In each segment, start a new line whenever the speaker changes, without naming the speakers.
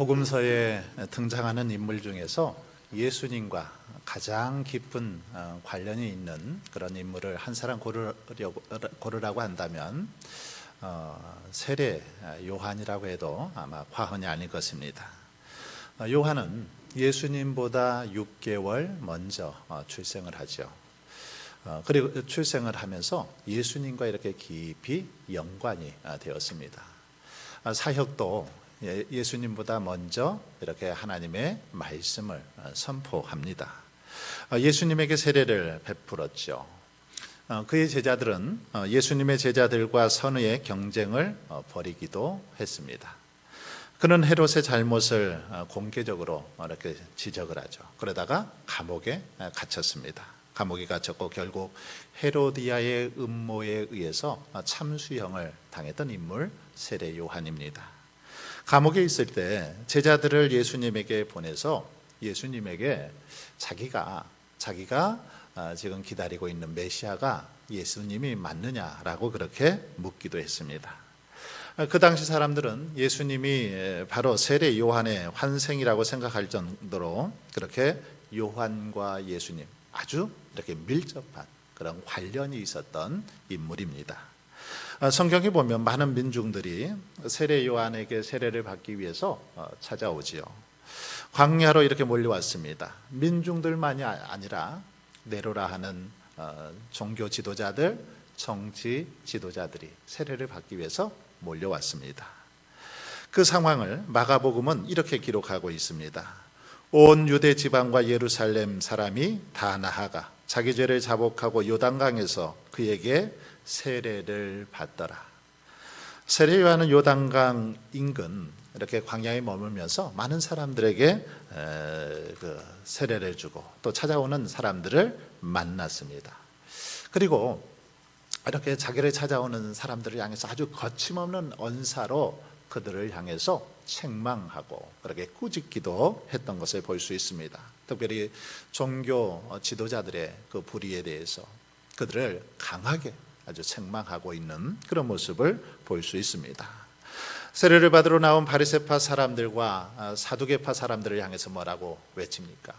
복음서에 등장하는 인물 중에서 예수님과 가장 깊은 관련이 있는 그런 인물을 한 사람 고르라고 한다면 세례 요한이라고 해도 아마 과언이 아닐 것입니다. 요한은 예수님보다 6개월 먼저 출생을 하죠. 그리고 출생을 하면서 예수님과 이렇게 깊이 연관이 되었습니다. 사역도 예수님보다 먼저 이렇게 하나님의 말씀을 선포합니다. 예수님에게 세례를 베풀었죠. 그의 제자들은 예수님의 제자들과 선의의 경쟁을 벌이기도 했습니다. 그는 헤롯의 잘못을 공개적으로 이렇게 지적을 하죠. 그러다가 감옥에 갇혔습니다. 감옥에 갇혔고 결국 헤로디아의 음모에 의해서 참수형을 당했던 인물 세례 요한입니다. 감옥에 있을 때 제자들을 예수님에게 보내서 예수님에게 자기가 지금 기다리고 있는 메시아가 예수님이 맞느냐라고 그렇게 묻기도 했습니다. 그 당시 사람들은 예수님이 바로 세례 요한의 환생이라고 생각할 정도로 그렇게 요한과 예수님 아주 이렇게 밀접한 그런 관련이 있었던 인물입니다. 성경에 보면 많은 민중들이 세례 요한에게 세례를 받기 위해서 찾아오지요. 광야로 이렇게 몰려왔습니다. 민중들만이 아니라 네로라 하는 종교 지도자들, 정치 지도자들이 세례를 받기 위해서 몰려왔습니다. 그 상황을 마가복음은 이렇게 기록하고 있습니다. 온 유대 지방과 예루살렘 사람이 다 나아가 자기 죄를 자복하고 요단강에서 그에게 세례를 받더라. 세례 요한은 요단강 인근 이렇게 광야에 머물면서 많은 사람들에게 세례를 주고 또 찾아오는 사람들을 만났습니다. 그리고 이렇게 자기를 찾아오는 사람들을 향해서 아주 거침없는 언사로 그들을 향해서 책망하고 그렇게 꾸짖기도 했던 것을 볼 수 있습니다. 특별히 종교 지도자들의 그 불의에 대해서 그들을 강하게 아주 책망하고 있는 그런 모습을 볼 수 있습니다. 세례를 받으러 나온 바리새파 사람들과 사두개파 사람들을 향해서 뭐라고 외칩니까?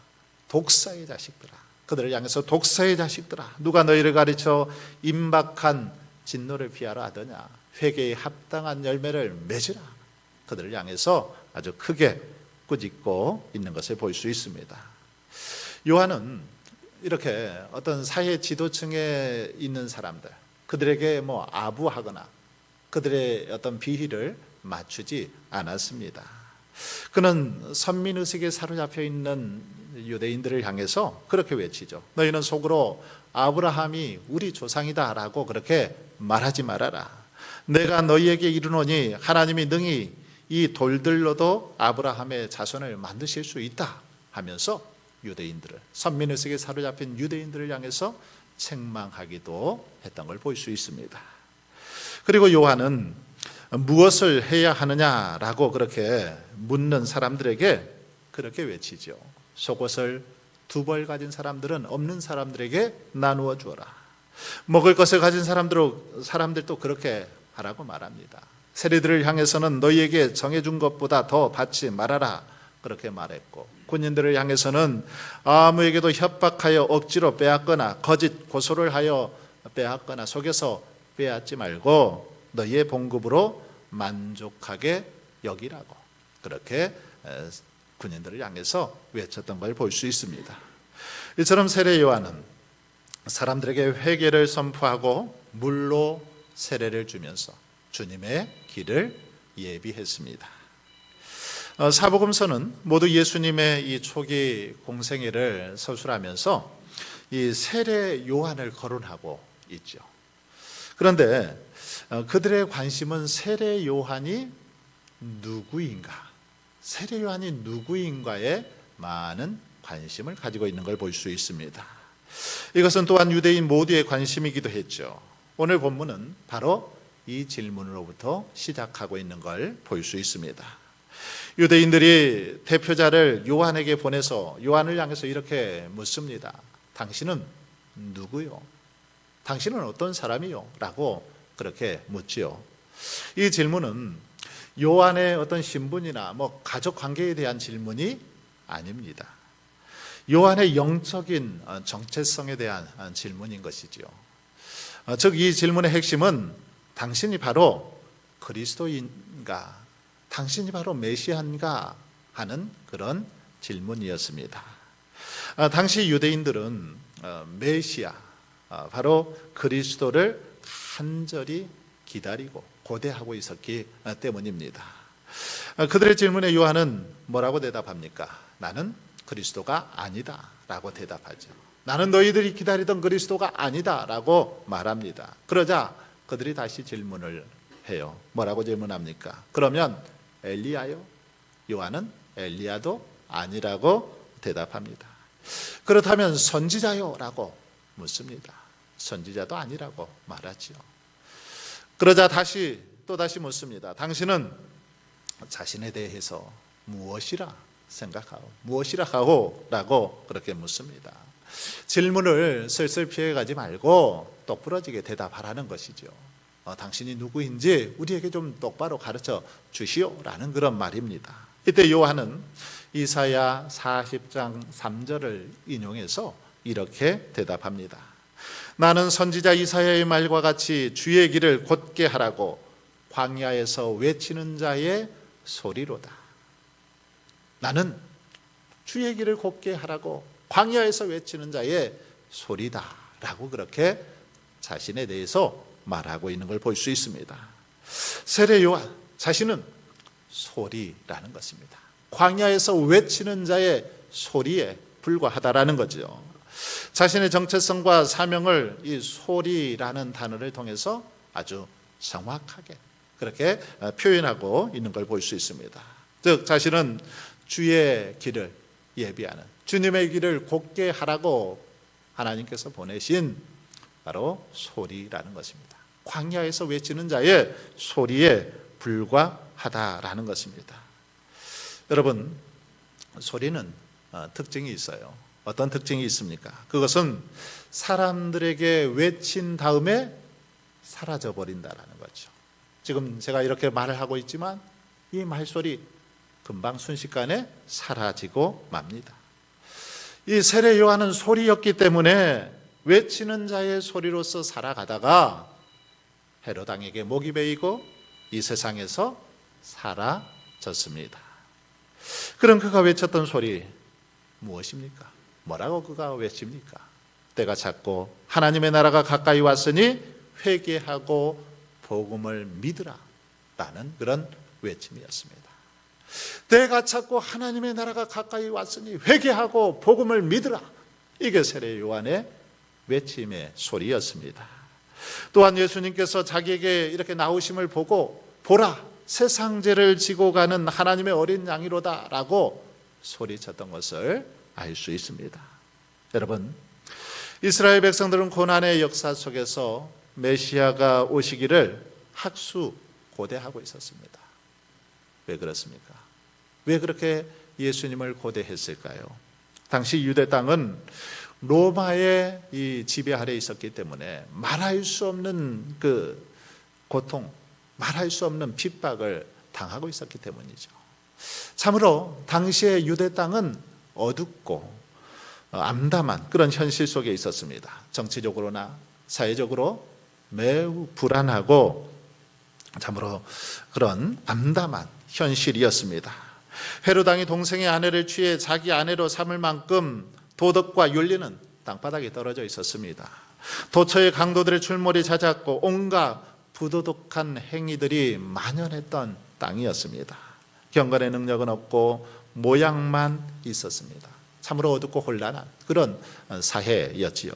독사의 자식들아. 그들을 향해서 독사의 자식들아. 누가 너희를 가르쳐 임박한 진노를 피하라 하더냐. 회개에 합당한 열매를 맺으라. 그들을 향해서 아주 크게 꾸짖고 있는 것을 볼 수 있습니다. 요한은 이렇게 어떤 사회 지도층에 있는 사람들 그들에게 아부하거나 그들의 어떤 비위를 맞추지 않았습니다. 그는 선민의식에 사로잡혀 있는 유대인들을 향해서 그렇게 외치죠. 너희는 속으로 아브라함이 우리 조상이다 라고 그렇게 말하지 말아라. 내가 너희에게 이르노니 하나님이 능히 이 돌들로도 아브라함의 자손을 만드실 수 있다 하면서 유대인들을 선민의식에 사로잡힌 유대인들을 향해서 책망하기도 했던 걸 볼 수 있습니다. 그리고 요한은 무엇을 해야 하느냐라고 그렇게 묻는 사람들에게 그렇게 외치죠. 속옷을 2벌 가진 사람들은 없는 사람들에게 나누어 주어라. 먹을 것을 가진 사람들도 그렇게 하라고 말합니다. 세리들을 향해서는 너희에게 정해준 것보다 더 받지 말아라 그렇게 말했고, 군인들을 향해서는 아무에게도 협박하여 억지로 빼앗거나 거짓 고소를 하여 빼앗거나 속여서 빼앗지 말고 너희의 봉급으로 만족하게 여기라고 그렇게 군인들을 향해서 외쳤던 걸 볼 수 있습니다. 이처럼 세례 요한은 사람들에게 회개를 선포하고 물로 세례를 주면서 주님의 길을 예비했습니다. 사복음서는 모두 예수님의 이 초기 공생애를 서술하면서 이 세례 요한을 거론하고 있죠. 그런데 그들의 관심은 세례 요한이 누구인가, 세례 요한이 누구인가에 많은 관심을 가지고 있는 걸 볼 수 있습니다. 이것은 또한 유대인 모두의 관심이기도 했죠. 오늘 본문은 바로 이 질문으로부터 시작하고 있는 걸 볼 수 있습니다. 유대인들이 대표자를 요한에게 보내서 요한을 향해서 이렇게 묻습니다. 당신은 누구요? 당신은 어떤 사람이요? 라고 그렇게 묻지요. 이 질문은 요한의 어떤 신분이나 가족 관계에 대한 질문이 아닙니다. 요한의 영적인 정체성에 대한 질문인 것이지요. 즉 이 질문의 핵심은 당신이 바로 그리스도인가, 당신이 바로 메시아인가 하는 그런 질문이었습니다. 당시 유대인들은 메시아, 바로 그리스도를 간절히 기다리고 고대하고 있었기 때문입니다. 그들의 질문에 요한은 뭐라고 대답합니까? 나는 그리스도가 아니다 라고 대답하죠. 나는 너희들이 기다리던 그리스도가 아니다 라고 말합니다. 그러자 그들이 다시 질문을 해요. 뭐라고 질문합니까? 그러면 엘리야요? 요한은 엘리야도 아니라고 대답합니다. 그렇다면 선지자요? 라고 묻습니다. 선지자도 아니라고 말하지요. 그러자 또다시 묻습니다. 당신은 자신에 대해서 무엇이라 생각하고 무엇이라 하고? 라고 그렇게 묻습니다. 질문을 슬슬 피해가지 말고 똑부러지게 대답하라는 것이죠. 당신이 누구인지 우리에게 좀 똑바로 가르쳐 주시오 라는 그런 말입니다. 이때 요한은 이사야 40장 3절을 인용해서 이렇게 대답합니다. 나는 선지자 이사야의 말과 같이 주의 길을 곧게 하라고 광야에서 외치는 자의 소리로다. 나는 주의 길을 곧게 하라고 광야에서 외치는 자의 소리다 라고 그렇게 자신에 대해서 말하고 있는 걸 볼 수 있습니다. 세례 요한 자신은 소리라는 것입니다. 광야에서 외치는 자의 소리에 불과하다라는 거죠. 자신의 정체성과 사명을 이 소리라는 단어를 통해서 아주 정확하게 그렇게 표현하고 있는 걸 볼 수 있습니다. 즉 자신은 주의 길을 예비하는, 주님의 길을 곧게 하라고 하나님께서 보내신 바로 소리라는 것입니다. 광야에서 외치는 자의 소리에 불과하다라는 것입니다. 여러분, 소리는 특징이 있어요. 어떤 특징이 있습니까? 그것은 사람들에게 외친 다음에 사라져 버린다라는 거죠. 지금 제가 이렇게 말을 하고 있지만 이 말소리 금방 순식간에 사라지고 맙니다. 이 세례 요한은 소리였기 때문에 외치는 자의 소리로서 살아가다가 헤롯 왕에게 목이 베이고 이 세상에서 사라졌습니다. 그럼 그가 외쳤던 소리 무엇입니까? 뭐라고 그가 외칩니까? 때가 찼고 하나님의 나라가 가까이 왔으니 회개하고 복음을 믿으라 라는 그런 외침이었습니다. 때가 찼고 하나님의 나라가 가까이 왔으니 회개하고 복음을 믿으라. 이게 세례 요한의 외침의 소리였습니다. 또한 예수님께서 자기에게 이렇게 나오심을 보고 보라 세상 죄를 지고 가는 하나님의 어린 양이로다 라고 소리쳤던 것을 알 수 있습니다. 여러분, 이스라엘 백성들은 고난의 역사 속에서 메시아가 오시기를 학수고대하고 있었습니다. 왜 그렇습니까? 왜 그렇게 예수님을 고대했을까요? 당시 유대 땅은 로마의 이 지배 아래 있었기 때문에 말할 수 없는 그 고통, 말할 수 없는 핍박을 당하고 있었기 때문이죠. 참으로 당시의 유대 땅은 어둡고 암담한 그런 현실 속에 있었습니다. 정치적으로나 사회적으로 매우 불안하고 참으로 그런 암담한 현실이었습니다. 헤롯 왕이 동생의 아내를 취해 자기 아내로 삼을 만큼 도덕과 윤리는 땅바닥에 떨어져 있었습니다. 도처에 강도들의 출몰이 잦았고 온갖 부도덕한 행위들이 만연했던 땅이었습니다. 경건의 능력은 없고 모양만 있었습니다. 참으로 어둡고 혼란한 그런 사회였지요.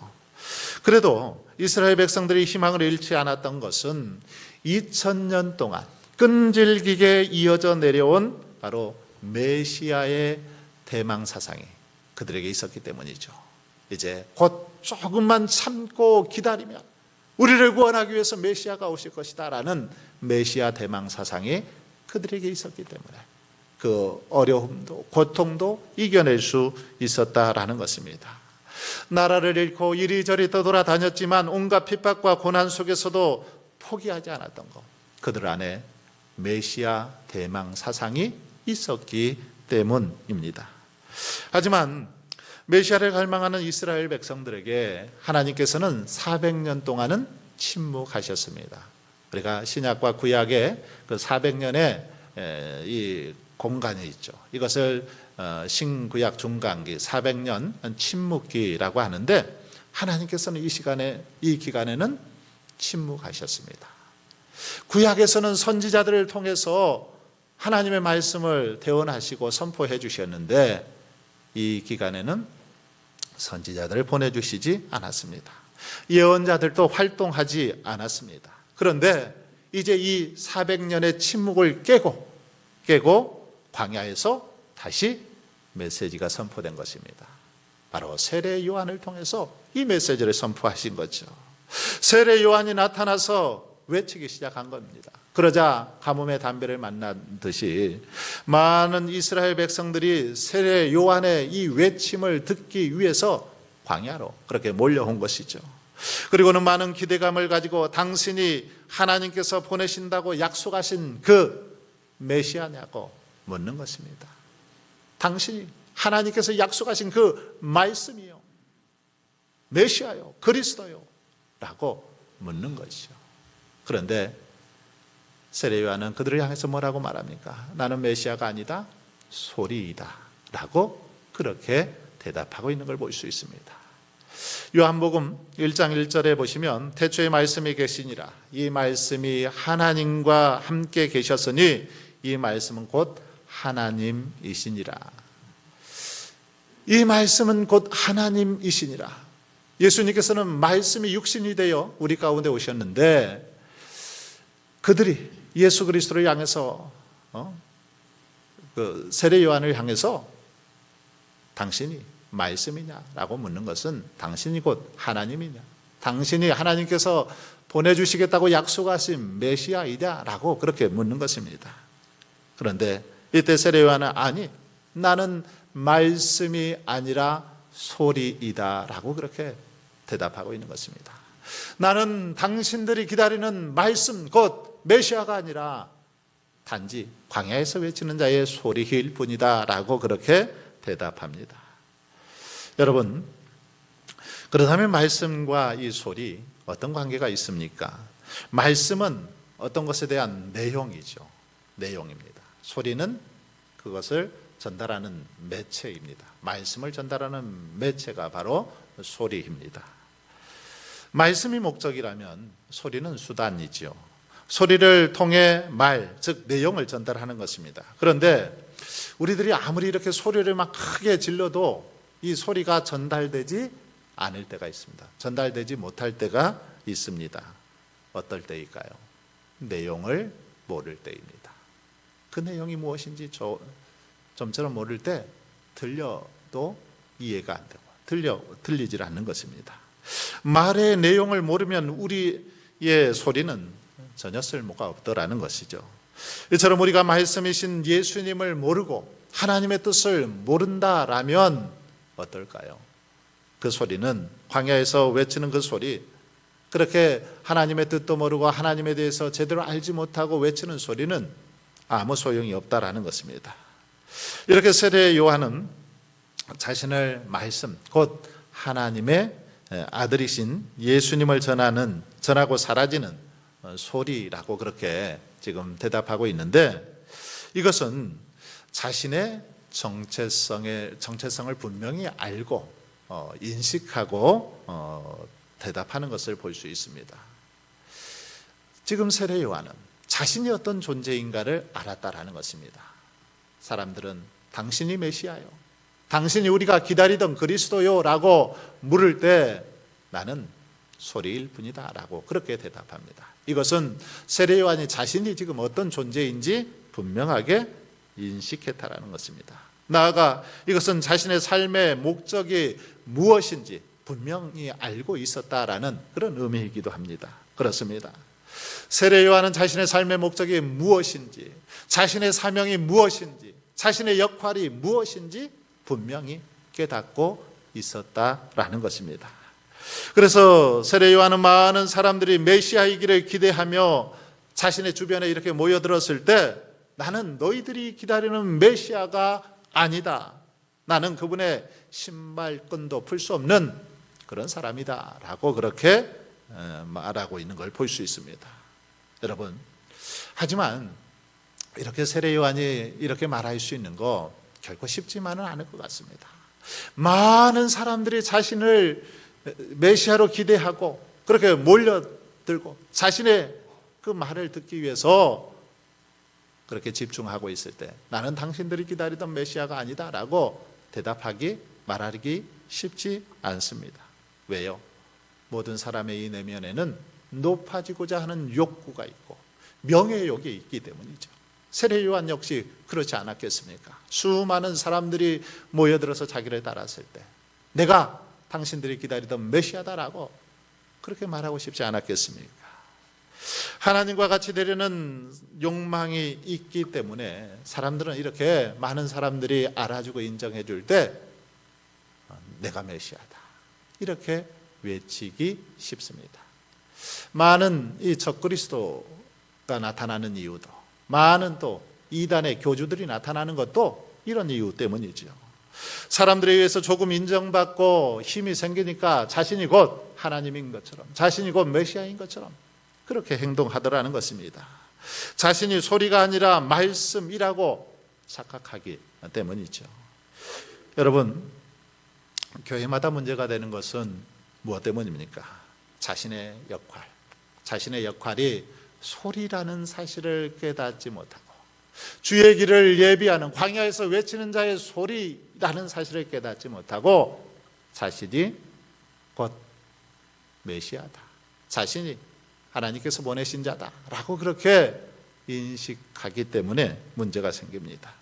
그래도 이스라엘 백성들이 희망을 잃지 않았던 것은 2000년 동안 끈질기게 이어져 내려온 바로 메시아의 대망 사상이 그들에게 있었기 때문이죠. 이제 곧 조금만 참고 기다리면 우리를 구원하기 위해서 메시아가 오실 것이다 라는 메시아 대망 사상이 그들에게 있었기 때문에 그 어려움도 고통도 이겨낼 수 있었다라는 것입니다. 나라를 잃고 이리저리 떠돌아다녔지만 온갖 핍박과 고난 속에서도 포기하지 않았던 것, 그들 안에 메시아 대망 사상이 있었기 때문입니다. 하지만 메시아를 갈망하는 이스라엘 백성들에게 하나님께서는 400년 동안은 침묵하셨습니다. 우리가 신약과 구약의 그 400년의 이 공간이 있죠. 이것을 신구약 중간기 400년 침묵기라고 하는데, 하나님께서는 이 기간에는 침묵하셨습니다. 구약에서는 선지자들을 통해서 하나님의 말씀을 대언하시고 선포해 주셨는데, 이 기간에는 선지자들을 보내주시지 않았습니다. 예언자들도 활동하지 않았습니다. 그런데 이제 이 400년의 침묵을 깨고 광야에서 다시 메시지가 선포된 것입니다. 바로 세례 요한을 통해서 이 메시지를 선포하신 거죠. 세례 요한이 나타나서 외치기 시작한 겁니다. 그러자 가뭄의 담배를 만난 듯이 많은 이스라엘 백성들이 세례 요한의 이 외침을 듣기 위해서 광야로 그렇게 몰려온 것이죠. 그리고는 많은 기대감을 가지고 당신이 하나님께서 보내신다고 약속하신 그 메시아냐고 묻는 것입니다. 당신이 하나님께서 약속하신 그 말씀이요, 메시아요, 그리스도요 라고 묻는 것이죠. 그런데 세례 요한은 그들을 향해서 뭐라고 말합니까? 나는 메시아가 아니다, 소리이다 라고 그렇게 대답하고 있는 걸 볼 수 있습니다. 요한복음 1장 1절에 보시면 태초에 말씀이 계시니라, 이 말씀이 하나님과 함께 계셨으니 이 말씀은 곧 하나님이시니라. 이 말씀은 곧 하나님이시니라. 예수님께서는 말씀이 육신이 되어 우리 가운데 오셨는데, 그들이 예수 그리스도를 향해서 그 세례 요한을 향해서 당신이 말씀이냐라고 묻는 것은 당신이 곧 하나님이냐, 당신이 하나님께서 보내주시겠다고 약속하신 메시아이냐라고 그렇게 묻는 것입니다. 그런데 이때 세례 요한은 아니, 나는 말씀이 아니라 소리이다라고 그렇게 대답하고 있는 것입니다. 나는 당신들이 기다리는 말씀 곧 메시아가 아니라 단지 광야에서 외치는 자의 소리일 뿐이다 라고 그렇게 대답합니다. 여러분, 그렇다면 말씀과 이 소리 어떤 관계가 있습니까? 말씀은 어떤 것에 대한 내용이죠. 내용입니다. 소리는 그것을 전달하는 매체입니다. 말씀을 전달하는 매체가 바로 소리입니다. 말씀이 목적이라면 소리는 수단이지요. 소리를 통해 말, 즉 내용을 전달하는 것입니다. 그런데 우리들이 아무리 이렇게 소리를 막 크게 질러도 이 소리가 전달되지 않을 때가 있습니다. 전달되지 못할 때가 있습니다. 어떨 때일까요? 내용을 모를 때입니다. 그 내용이 무엇인지 좀처럼 모를 때 들려도 이해가 안 되고 들리질 않는 것입니다. 말의 내용을 모르면 우리의 소리는 전혀 쓸모가 없더라는 것이죠. 이처럼 우리가 말씀이신 예수님을 모르고 하나님의 뜻을 모른다라면 어떨까요? 그 소리는, 광야에서 외치는 그 소리, 그렇게 하나님의 뜻도 모르고 하나님에 대해서 제대로 알지 못하고 외치는 소리는 아무 소용이 없다라는 것입니다. 이렇게 세례 요한은 자신을 말씀, 곧 하나님의 아들이신 예수님을 전하고 사라지는 소리라고 그렇게 지금 대답하고 있는데, 이것은 자신의 정체성을 분명히 알고 인식하고 대답하는 것을 볼 수 있습니다. 지금 세례 요한은 자신이 어떤 존재인가를 알았다라는 것입니다. 사람들은 당신이 메시아요, 당신이 우리가 기다리던 그리스도요 라고 물을 때 나는 소리일 뿐이다 라고 그렇게 대답합니다. 이것은 세례 요한이 자신이 지금 어떤 존재인지 분명하게 인식했다라는 것입니다. 나아가 이것은 자신의 삶의 목적이 무엇인지 분명히 알고 있었다라는 그런 의미이기도 합니다. 그렇습니다. 세례 요한은 자신의 삶의 목적이 무엇인지, 자신의 사명이 무엇인지, 자신의 역할이 무엇인지 분명히 깨닫고 있었다라는 것입니다. 그래서 세례 요한은 많은 사람들이 메시아이기를 기대하며 자신의 주변에 이렇게 모여들었을 때 나는 너희들이 기다리는 메시아가 아니다. 나는 그분의 신발끈도 풀 수 없는 그런 사람이다 라고 그렇게 말하고 있는 걸 볼 수 있습니다. 여러분, 하지만 이렇게 세례 요한이 이렇게 말할 수 있는 거 결코 쉽지만은 않을 것 같습니다. 많은 사람들이 자신을 메시아로 기대하고 그렇게 몰려들고 자신의 그 말을 듣기 위해서 그렇게 집중하고 있을 때 나는 당신들이 기다리던 메시아가 아니다 라고 말하기 쉽지 않습니다. 왜요? 모든 사람의 이 내면에는 높아지고자 하는 욕구가 있고 명예욕이 있기 때문이죠. 세례 요한 역시 그렇지 않았겠습니까? 수많은 사람들이 모여들어서 자기를 따랐을 때 내가 당신들이 기다리던 메시아다라고 그렇게 말하고 싶지 않았겠습니까? 하나님과 같이 되려는 욕망이 있기 때문에 사람들은 이렇게 많은 사람들이 알아주고 인정해 줄 때 내가 메시아다 이렇게 외치기 쉽습니다. 많은 이 적그리스도가 나타나는 이유도, 많은 또 이단의 교주들이 나타나는 것도 이런 이유 때문이죠. 사람들에 의해서 조금 인정받고 힘이 생기니까 자신이 곧 하나님인 것처럼, 자신이 곧 메시아인 것처럼 그렇게 행동하더라는 것입니다. 자신이 소리가 아니라 말씀이라고 착각하기 때문이죠. 여러분, 교회마다 문제가 되는 것은 무엇 때문입니까? 자신의 역할이 소리라는 사실을 깨닫지 못하고 주의 길을 예비하는 광야에서 외치는 자의 소리라는 사실을 깨닫지 못하고 자신이 곧 메시아다, 자신이 하나님께서 보내신 자다라고 그렇게 인식하기 때문에 문제가 생깁니다.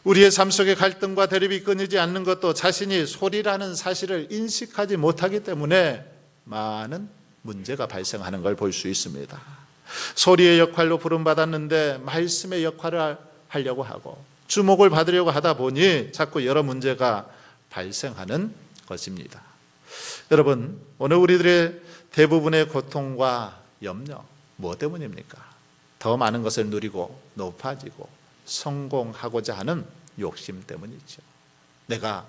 우리의 삶 속에 갈등과 대립이 끊이지 않는 것도 자신이 소리라는 사실을 인식하지 못하기 때문에 많은 문제가 발생하는 걸 볼 수 있습니다. 소리의 역할로 부름받았는데 말씀의 역할을 하려고 하고 주목을 받으려고 하다 보니 자꾸 여러 문제가 발생하는 것입니다. 여러분, 오늘 우리들의 대부분의 고통과 염려 무엇 때문입니까? 더 많은 것을 누리고 높아지고 성공하고자 하는 욕심 때문이죠. 내가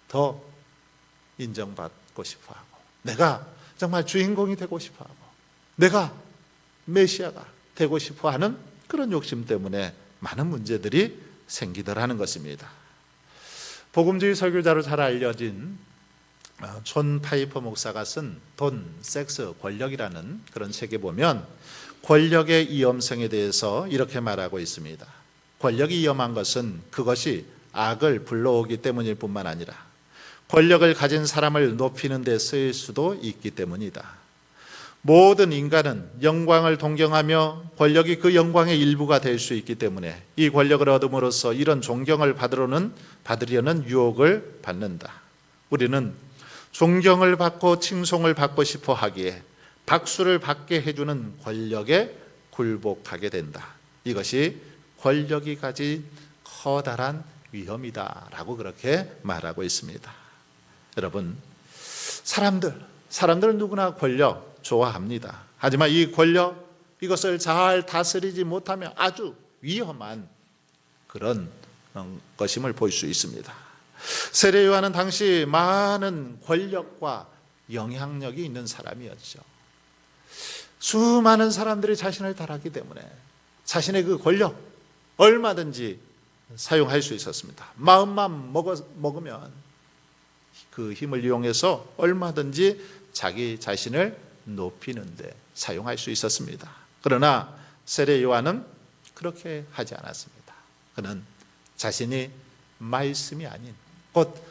더 인정받고 싶어하고 내가 정말 주인공이 되고 싶어하고 내가 메시아가 되고 싶어하는 그런 욕심 때문에 많은 문제들이 생기더라는 것입니다. 복음주의 설교자로 잘 알려진 존 파이퍼 목사가 쓴 돈, 섹스, 권력이라는 그런 책에 보면 권력의 위험성에 대해서 이렇게 말하고 있습니다. 권력이 위험한 것은 그것이 악을 불러오기 때문일 뿐만 아니라 권력을 가진 사람을 높이는 데 쓰일 수도 있기 때문이다. 모든 인간은 영광을 동경하며 권력이 그 영광의 일부가 될 수 있기 때문에 이 권력을 얻음으로써 이런 존경을 받으려는 유혹을 받는다. 우리는 존경을 받고 칭송을 받고 싶어 하기에 박수를 받게 해주는 권력에 굴복하게 된다. 이것이 권력이 가진 커다란 위험이다라고 그렇게 말하고 있습니다. 여러분, 사람들은 누구나 권력 좋아합니다. 하지만 이 권력, 이것을 잘 다스리지 못하면 아주 위험한 그런 것임을 볼 수 있습니다. 세례 요한은 당시 많은 권력과 영향력이 있는 사람이었죠. 수많은 사람들이 자신을 따랐기 때문에 자신의 그 권력 얼마든지 사용할 수 있었습니다. 마음만 먹으면 그 힘을 이용해서 얼마든지 자기 자신을 높이는데 사용할 수 있었습니다. 그러나 세례 요한은 그렇게 하지 않았습니다. 그는 자신이 말씀이 아닌 곧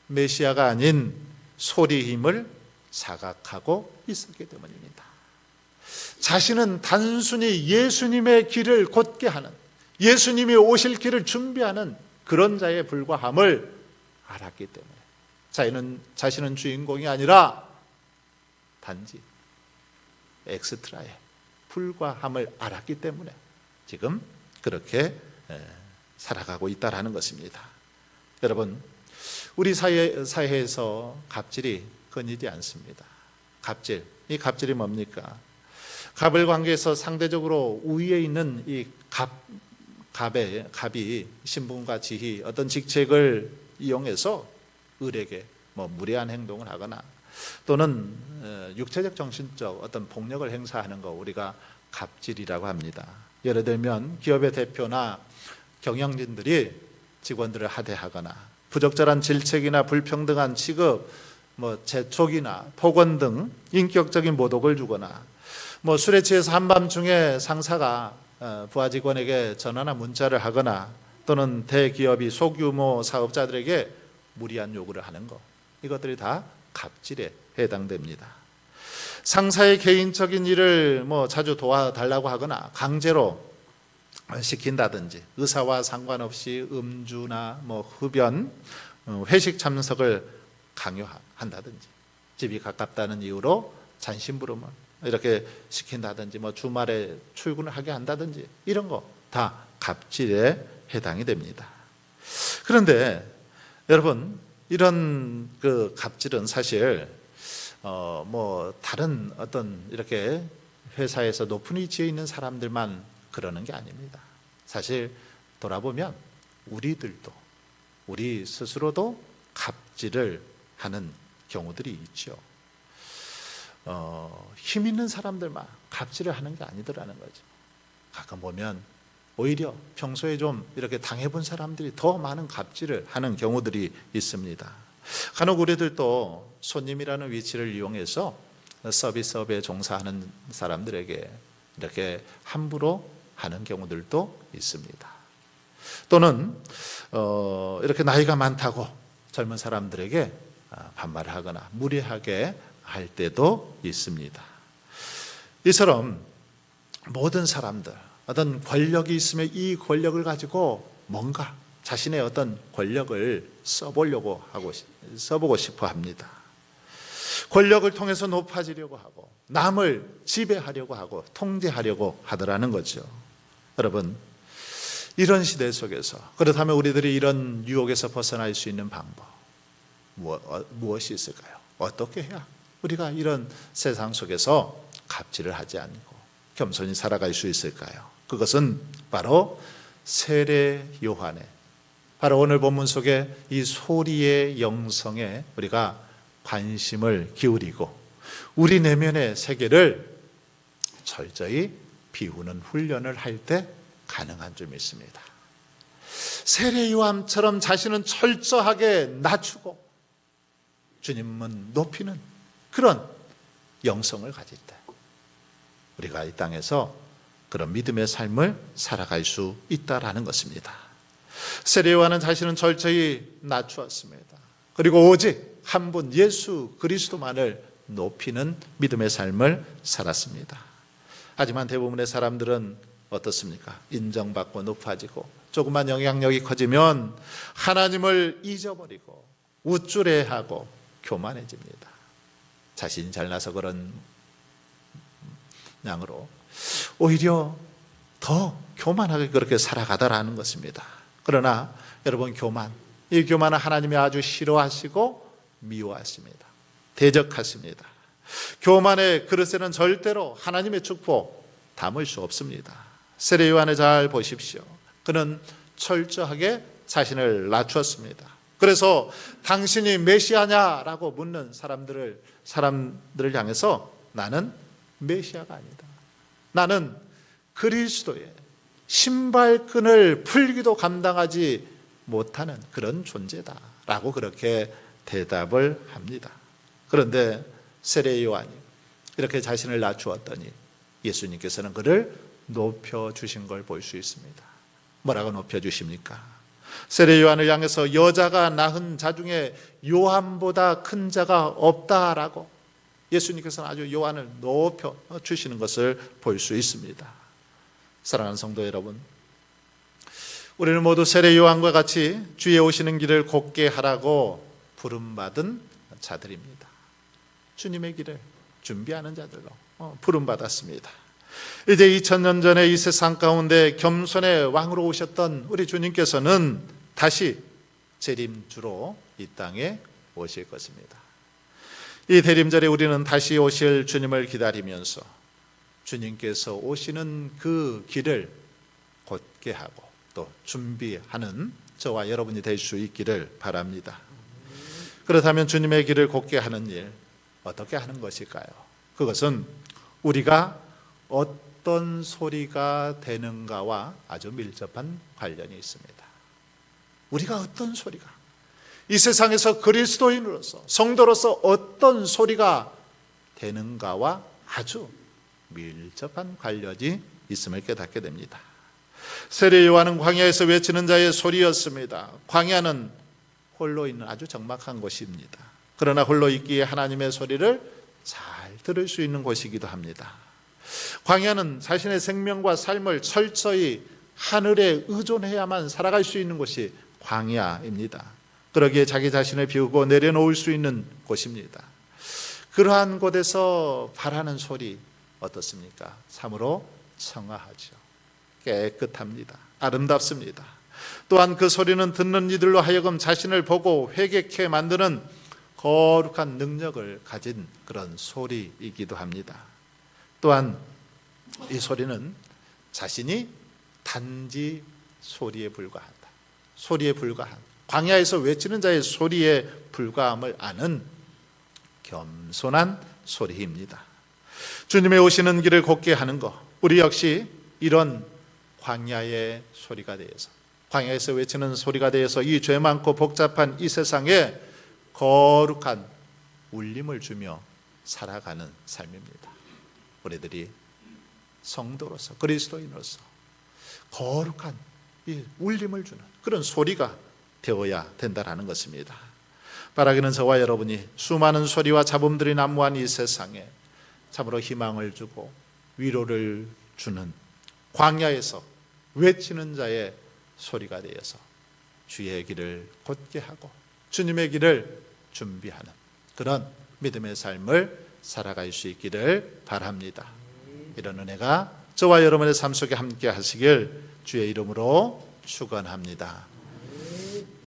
메시아가 아닌 소리 힘을 자각하고 있었기 때문입니다. 자신은 단순히 예수님의 길을 곧게 하는, 예수님이 오실 길을 준비하는 그런 자에 불과함을 알았기 때문에 자신은 주인공이 아니라 단지 엑스트라에 불과함을 알았기 때문에 지금 그렇게 살아가고 있다는 것입니다. 여러분, 우리 사회에서 갑질이 끊이지 않습니다. 이 갑질이 뭡니까? 갑을 관계에서 상대적으로 우위에 있는 이 갑이 신분과 지위, 어떤 직책을 이용해서 을에게 무례한 행동을 하거나 또는 육체적, 정신적 어떤 폭력을 행사하는 거 우리가 갑질이라고 합니다. 예를 들면 기업의 대표나 경영진들이 직원들을 하대하거나 부적절한 질책이나 불평등한 취급, 재촉이나 폭언 등 인격적인 모독을 주거나 술에 취해서 한밤중에 상사가 부하 직원에게 전화나 문자를 하거나 또는 대기업이 소규모 사업자들에게 무리한 요구를 하는 것, 이것들이 다 갑질에 해당됩니다. 상사의 개인적인 일을 자주 도와달라고 하거나 강제로 시킨다든지 의사와 상관없이 음주나 흡연, 회식 참석을 강요한다든지 집이 가깝다는 이유로 잔심부름을 이렇게 시킨다든지 주말에 출근을 하게 한다든지 이런 거 다 갑질에 해당이 됩니다. 그런데 여러분, 이런 그 갑질은 사실 다른 어떤 이렇게 회사에서 높은 위치에 있는 사람들만 그러는 게 아닙니다. 사실 돌아보면 우리 스스로도 갑질을 하는 경우들이 있죠. 힘 있는 사람들만 갑질을 하는 게 아니더라는 거죠. 가끔 보면 오히려 평소에 좀 이렇게 당해본 사람들이 더 많은 갑질을 하는 경우들이 있습니다. 간혹 우리들도 손님이라는 위치를 이용해서 서비스업에 종사하는 사람들에게 이렇게 함부로 하는 경우들도 있습니다. 또는 이렇게 나이가 많다고 젊은 사람들에게 반말을 하거나 무례하게 할 때도 있습니다. 이처럼 모든 사람들, 어떤 권력이 있으면 이 권력을 가지고 뭔가 자신의 어떤 권력을 써보고 싶어 합니다. 권력을 통해서 높아지려고 하고 남을 지배하려고 하고 통제하려고 하더라는 거죠. 여러분, 이런 시대 속에서 그렇다면 우리들이 이런 유혹에서 벗어날 수 있는 방법 무엇이 있을까요? 어떻게 해야 우리가 이런 세상 속에서 갑질을 하지 않고 겸손히 살아갈 수 있을까요? 그것은 바로 세례 요한의, 바로 오늘 본문 속에 이 소리의 영성에 우리가 관심을 기울이고 우리 내면의 세계를 철저히 비우는 훈련을 할 때 가능한 줄 믿습니다. 세례 요한처럼 자신은 철저하게 낮추고 주님은 높이는 그런 영성을 가질 때 우리가 이 땅에서 그런 믿음의 삶을 살아갈 수 있다라는 것입니다. 세례 요한은 자신은 철저히 낮추었습니다. 그리고 오직 한 분 예수 그리스도만을 높이는 믿음의 삶을 살았습니다. 하지만 대부분의 사람들은 어떻습니까? 인정받고 높아지고 조금만 영향력이 커지면 하나님을 잊어버리고 우쭐해하고 교만해집니다. 자신이 잘나서 그런 양으로 오히려 더 교만하게 그렇게 살아가더라는 것입니다. 그러나 여러분, 이 교만은 하나님이 아주 싫어하시고 미워하십니다. 대적하십니다. 교만의 그릇에는 절대로 하나님의 축복 담을 수 없습니다. 세례 요한을 잘 보십시오. 그는 철저하게 자신을 낮추었습니다. 그래서 당신이 메시아냐라고 묻는 사람들을 향해서 나는 메시아가 아니다. 나는 그리스도의 신발끈을 풀기도 감당하지 못하는 그런 존재다라고 그렇게 대답을 합니다. 그런데 세례 요한이 이렇게 자신을 낮추었더니 예수님께서는 그를 높여주신 걸 볼 수 있습니다. 뭐라고 높여주십니까? 세례 요한을 향해서 여자가 낳은 자 중에 요한보다 큰 자가 없다라고 예수님께서는 아주 요한을 높여주시는 것을 볼 수 있습니다. 사랑하는 성도 여러분, 우리는 모두 세례 요한과 같이 주의 오시는 길을 곧게 하라고 부름받은 자들입니다. 주님의 길을 준비하는 자들로 부름받았습니다. 이제 2000년 전에 이 세상 가운데 겸손의 왕으로 오셨던 우리 주님께서는 다시 재림주로 이 땅에 오실 것입니다. 이 대림절에 우리는 다시 오실 주님을 기다리면서 주님께서 오시는 그 길을 곧게 하고 또 준비하는 저와 여러분이 될 수 있기를 바랍니다. 그렇다면 주님의 길을 곧게 하는 일 어떻게 하는 것일까요? 그것은 우리가 어떤 소리가 되는가와 아주 밀접한 관련이 있습니다. 우리가 어떤 소리가, 이 세상에서 그리스도인으로서 성도로서 어떤 소리가 되는가와 아주 밀접한 관련이 있음을 깨닫게 됩니다. 세례 요한은 광야에서 외치는 자의 소리였습니다. 광야는 홀로 있는 아주 적막한 곳입니다. 그러나 홀로 있기에 하나님의 소리를 잘 들을 수 있는 곳이기도 합니다. 광야는 자신의 생명과 삶을 철저히 하늘에 의존해야만 살아갈 수 있는 곳이 광야입니다. 그러기에 자기 자신을 비우고 내려놓을 수 있는 곳입니다. 그러한 곳에서 바라는 소리 어떻습니까? 참으로 청아하죠. 깨끗합니다. 아름답습니다. 또한 그 소리는 듣는 이들로 하여금 자신을 보고 회개케 만드는 거룩한 능력을 가진 그런 소리이기도 합니다. 또한 이 소리는 자신이 단지 소리에 불과하다. 소리에 불과한, 광야에서 외치는 자의 소리에 불과함을 아는 겸손한 소리입니다. 주님의 오시는 길을 곧게 하는 것, 우리 역시 이런 광야의 소리가 되어서, 광야에서 외치는 소리가 되어서 이 죄 많고 복잡한 이 세상에 거룩한 울림을 주며 살아가는 삶입니다. 우리들이 성도로서 그리스도인으로서 거룩한 이 울림을 주는 그런 소리가 되어야 된다는 것입니다. 바라기는 저와 여러분이 수많은 소리와 잡음들이 난무한 이 세상에 참으로 희망을 주고 위로를 주는 광야에서 외치는 자의 소리가 되어서 주의 길을 곧게 하고 주님의 길을 준비하는 그런 믿음의 삶을 살아갈 수 있기를 바랍니다. 이런 은혜가 저와 여러분의 삶 속에 함께 하시길 주의 이름으로 축원합니다.